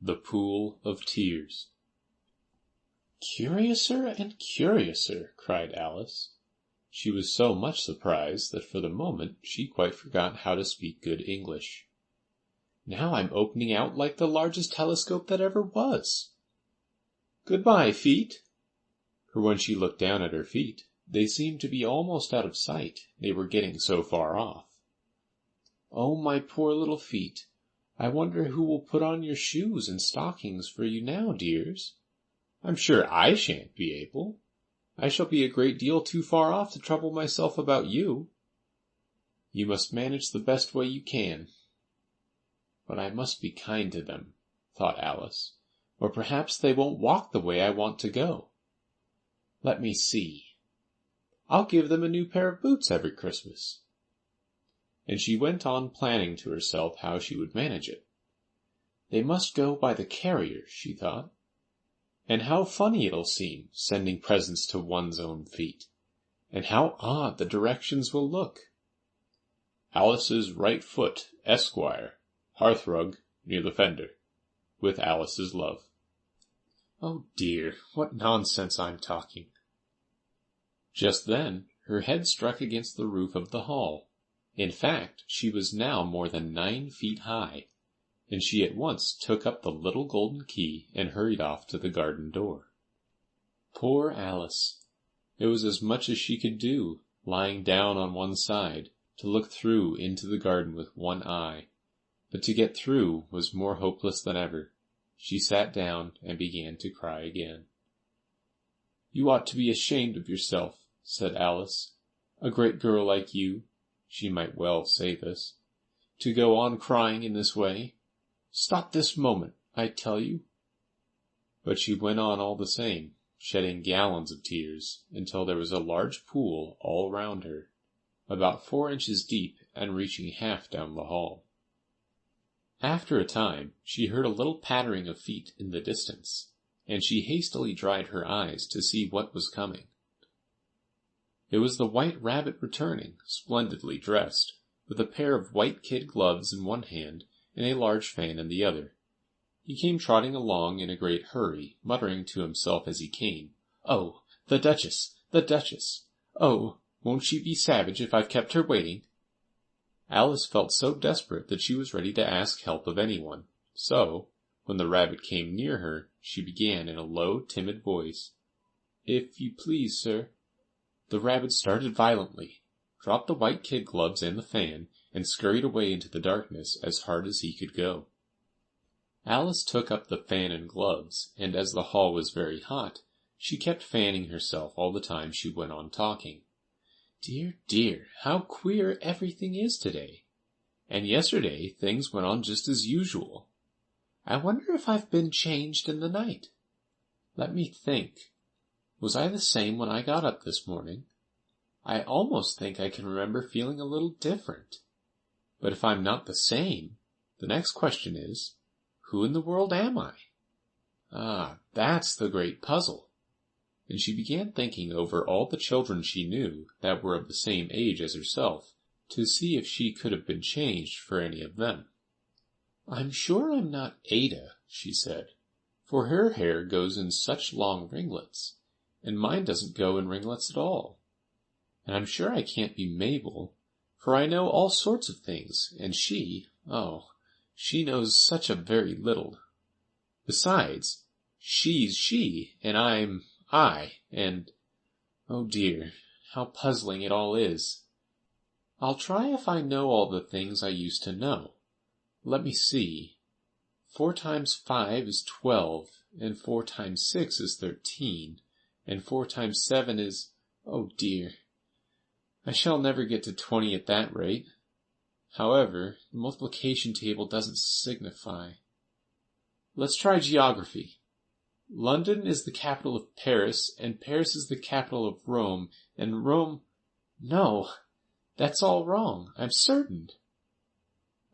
The Pool of Tears. "Curiouser and curiouser," cried Alice. She was so much surprised that for the moment she quite forgot how to speak good English. "Now I'm opening out like the largest telescope that ever was. Good-bye, feet." For when she looked down at her feet, they seemed to be almost out of sight, they were getting so far off. "Oh, my poor little feet, I wonder who will put on your shoes and stockings for you now, dears? I'm sure I shan't be able. I shall be a great deal too far off to trouble myself about you. You must manage the best way you can." "But I must be kind to them," thought Alice, "or perhaps they won't walk the way I want to go. Let me see. I'll give them a new pair of boots every Christmas." And she went on planning to herself how she would manage it. "They must go by the carrier," she thought. "And how funny it'll seem, sending presents to one's own feet. And how odd the directions will look. Alice's right foot, Esquire, hearthrug near the fender. With Alice's love." Oh dear, what nonsense I'm talking. Just then her head struck against the roof of the hall. In fact, she was now more than 9 feet high, and she at once took up the little golden key and hurried off to the garden door. Poor Alice! It was as much as she could do, lying down on one side, to look through into the garden with one eye, but to get through was more hopeless than ever. She sat down and began to cry again. "You ought to be ashamed of yourself," said Alice. "A great girl like you," she might well say this, "to go on crying in this way. Stop this moment, I tell you." But she went on all the same, shedding gallons of tears, until there was a large pool all round her, about 4 inches deep and reaching half down the hall. After a time she heard a little pattering of feet in the distance, and she hastily dried her eyes to see what was coming. It was the White Rabbit returning, splendidly dressed, with a pair of white kid gloves in one hand and a large fan in the other. He came trotting along in a great hurry, muttering to himself as he came, "Oh, the Duchess, the Duchess! Oh, won't she be savage if I've kept her waiting?" Alice felt so desperate that she was ready to ask help of anyone, so, when the rabbit came near her, she began in a low, timid voice, "If you please, sir." The rabbit started violently, dropped the white kid gloves and the fan, and scurried away into the darkness as hard as he could go. Alice took up the fan and gloves, and as the hall was very hot, she kept fanning herself all the time she went on talking. "Dear, dear, how queer everything is today! And yesterday things went on just as usual. I wonder if I've been changed in the night. Let me think. Was I the same when I got up this morning? I almost think I can remember feeling a little different. But if I'm not the same, the next question is, who in the world am I? Ah, that's the great puzzle." And she began thinking over all the children she knew that were of the same age as herself, to see if she could have been changed for any of them. "I'm sure I'm not Ada," she said, "for her hair goes in such long ringlets, and mine doesn't go in ringlets at all. And I'm sure I can't be Mabel, for I know all sorts of things, and she knows such a very little. Besides, she's she, and I'm I, and, oh dear, how puzzling it all is. I'll try if I know all the things I used to know. Let me see. 4 times 5 is 12, and 4 times 6 is 13, and 4 times 7 is, oh dear, I shall never get to 20 at that rate. However, the multiplication table doesn't signify. Let's try geography. London is the capital of Paris, and Paris is the capital of Rome, and Rome... No, that's all wrong, I'm certain.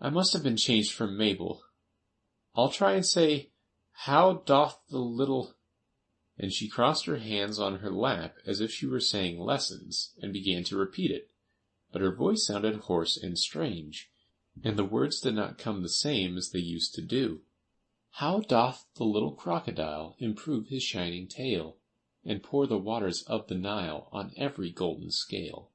I must have been changed from Mabel. I'll try and say, how doth the little... And she crossed her hands on her lap as if she were saying lessons, and began to repeat it, but her voice sounded hoarse and strange, and the words did not come the same as they used to do. How doth the little crocodile improve his shining tail, and pour the waters of the Nile on every golden scale?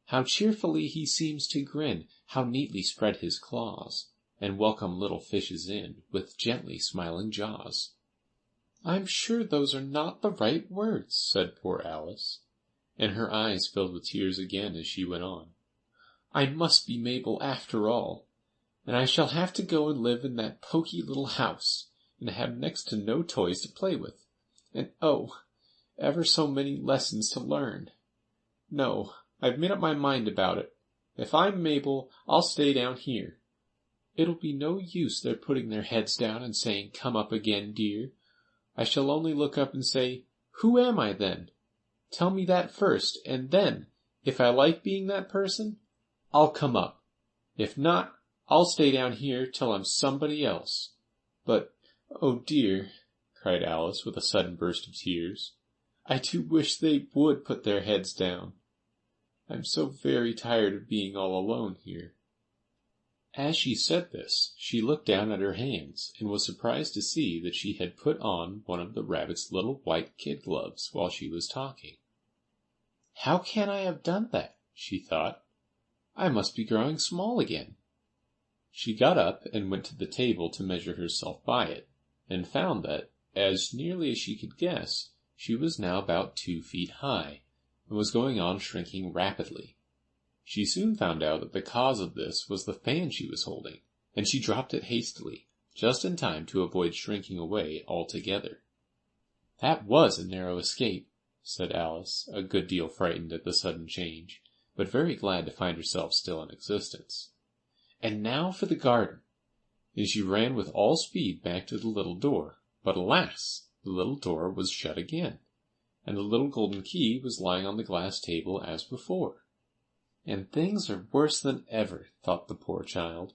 How cheerfully he seems to grin, how neatly spread his claws, and welcome little fishes in, with gently smiling jaws. I'm sure those are not the right words, said poor Alice, and her eyes filled with tears again as she went on. I must be Mabel after all, and I shall have to go and live in that poky little house, and have next to no toys to play with, and oh, ever so many lessons to learn. No, I've made up my mind about it. If I'm Mabel, I'll stay down here. It'll be no use their putting their heads down and saying, "Come up again, dear." I shall only look up and say, "Who am I then? Tell me that first, and then, if I like being that person, I'll come up. If not, I'll stay down here till I'm somebody else." But, oh dear, cried Alice with a sudden burst of tears, I do wish they would put their heads down. I'm so very tired of being all alone here. As she said this, she looked down at her hands, and was surprised to see that she had put on one of the rabbit's little white kid gloves while she was talking. How can I have done that? She thought. I must be growing small again. She got up and went to the table to measure herself by it, and found that, as nearly as she could guess, she was now about 2 feet high, and was going on shrinking rapidly. She soon found out that the cause of this was the fan she was holding, and she dropped it hastily, just in time to avoid shrinking away altogether. That was a narrow escape, said Alice, a good deal frightened at the sudden change, but very glad to find herself still in existence. And now for the garden. And she ran with all speed back to the little door, but alas, the little door was shut again, and the little golden key was lying on the glass table as before. And things are worse than ever, thought the poor child,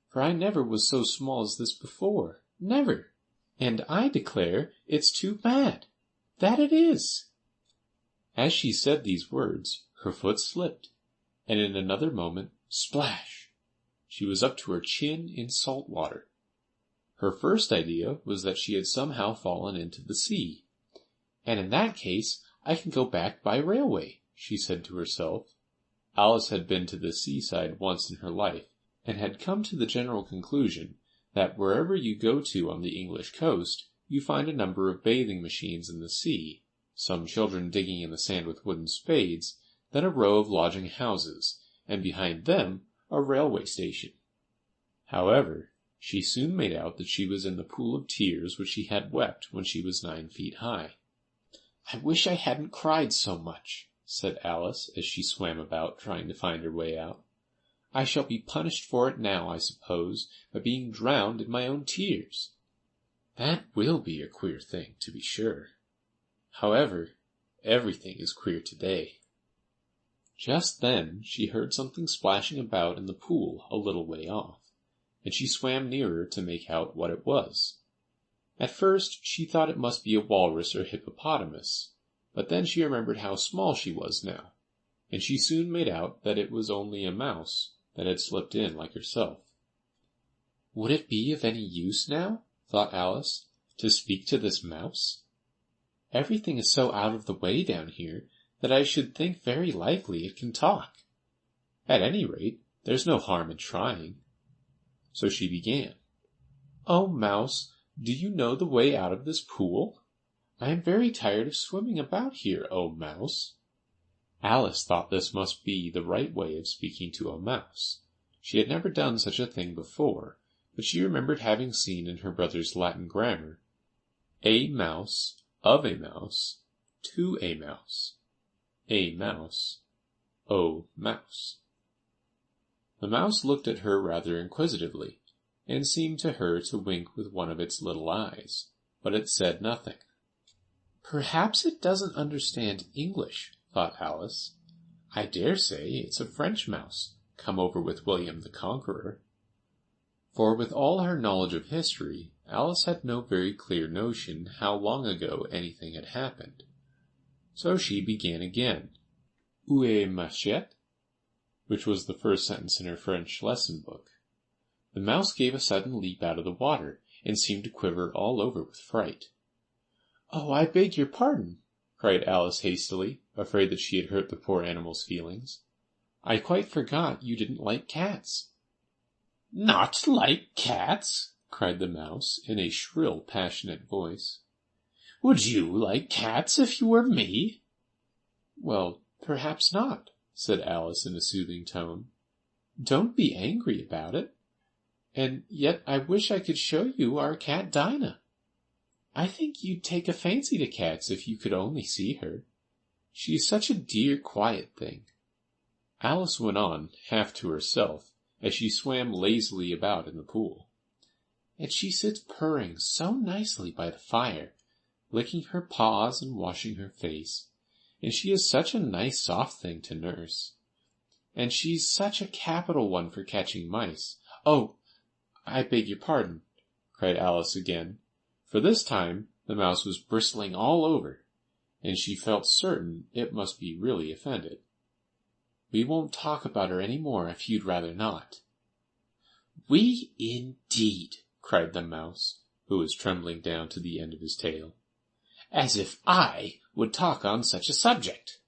for I never was so small as this before, never, and I declare it's too bad, that it is. As she said these words, her foot slipped, and in another moment, splash! She was up to her chin in salt water. Her first idea was that she had somehow fallen into the sea, and in that case I can go back by railway, she said to herself. Alice had been to the seaside once in her life, and had come to the general conclusion that wherever you go to on the English coast, you find a number of bathing machines in the sea, some children digging in the sand with wooden spades, then a row of lodging houses, and behind them a railway station. However, she soon made out that she was in the pool of tears which she had wept when she was 9 feet high. I wish I hadn't cried so much, said Alice, as she swam about, trying to find her way out. I shall be punished for it now, I suppose, by being drowned in my own tears. That will be a queer thing, to be sure. However, everything is queer today. Just then she heard something splashing about in the pool a little way off, and she swam nearer to make out what it was. At first she thought it must be a walrus or hippopotamus, but then she remembered how small she was now, and she soon made out that it was only a mouse that had slipped in like herself. Would it be of any use now, thought Alice, to speak to this mouse? Everything is so out of the way down here that I should think very likely it can talk. At any rate, there's no harm in trying. So she began. Oh, mouse, do you know the way out of this pool? I am very tired of swimming about here, oh mouse. Alice thought this must be the right way of speaking to a mouse. She had never done such a thing before, but she remembered having seen in her brother's Latin grammar, a mouse, of a mouse, to a mouse, o mouse. The mouse looked at her rather inquisitively, and seemed to her to wink with one of its little eyes, but it said nothing. Perhaps it doesn't understand English, thought Alice. I dare say it's a French mouse, come over with William the Conqueror. For with all her knowledge of history, Alice had no very clear notion how long ago anything had happened. So she began again. Où est Machette? Which was the first sentence in her French lesson book. The mouse gave a sudden leap out of the water, and seemed to quiver all over with fright. "Oh, I beg your pardon," cried Alice hastily, afraid that she had hurt the poor animal's feelings. "I quite forgot you didn't like cats." "Not like cats?" cried the mouse, in a shrill, passionate voice. "Would you like cats if you were me?" "Well, perhaps not," said Alice in a soothing tone. "Don't be angry about it. And yet I wish I could show you our cat Dinah. I think you'd take a fancy to cats if you could only see her. She is such a dear, quiet thing." Alice went on, half to herself, as she swam lazily about in the pool. "And she sits purring so nicely by the fire, licking her paws and washing her face, and she is such a nice soft thing to nurse. And she's such a capital one for catching mice. Oh, I beg your pardon," cried Alice again, for this time the mouse was bristling all over, and she felt certain it must be really offended. "We won't talk about her any more if you'd rather not." "We indeed," cried the mouse, who was trembling down to the end of his tail. "As if I would talk on such a subject.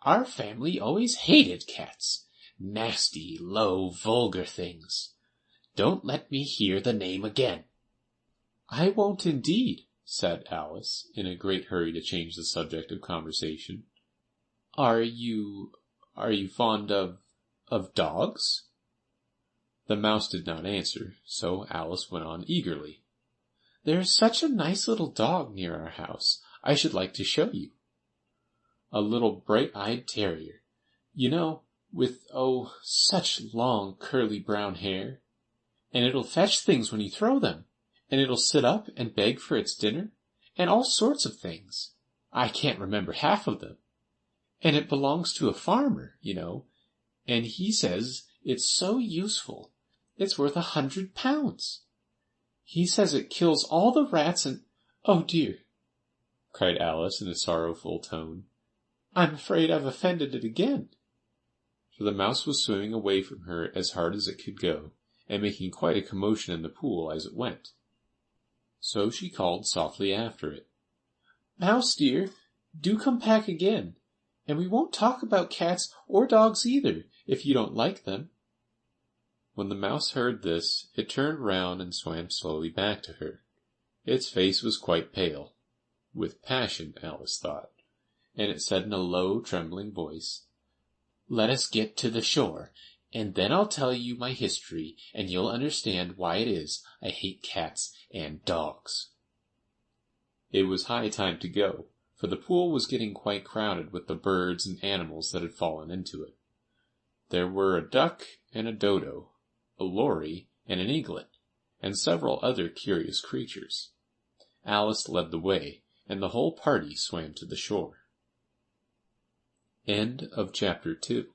Our family always hated cats. Nasty, low, vulgar things. Don't let me hear the name again." "I won't indeed," said Alice, in a great hurry to change the subject of conversation. Are you fond of dogs?" The mouse did not answer, so Alice went on eagerly. "There is such a nice little dog near our house, I should like to show you. A little bright-eyed terrier, you know, with, oh, such long curly brown hair. And it'll fetch things when you throw them, and it'll sit up and beg for its dinner, and all sorts of things. I can't remember half of them. And it belongs to a farmer, you know, and he says it's so useful. It's worth £100. He says it kills all the rats and— Oh, dear," cried Alice in a sorrowful tone, "I'm afraid I've offended it again." For the mouse was swimming away from her as hard as it could go, and making quite a commotion in the pool as it went. So she called softly after it, "Mouse dear, do come back again, and we won't talk about cats or dogs either, if you don't like them." When the mouse heard this, it turned round and swam slowly back to her. Its face was quite pale, with passion, Alice thought, and it said in a low, trembling voice, "Let us get to the shore, and then I'll tell you my history, and you'll understand why it is I hate cats and dogs." It was high time to go, for the pool was getting quite crowded with the birds and animals that had fallen into it. There were a duck and a dodo, a lory and an eaglet, and several other curious creatures. Alice led the way, and the whole party swam to the shore. End of chapter 2.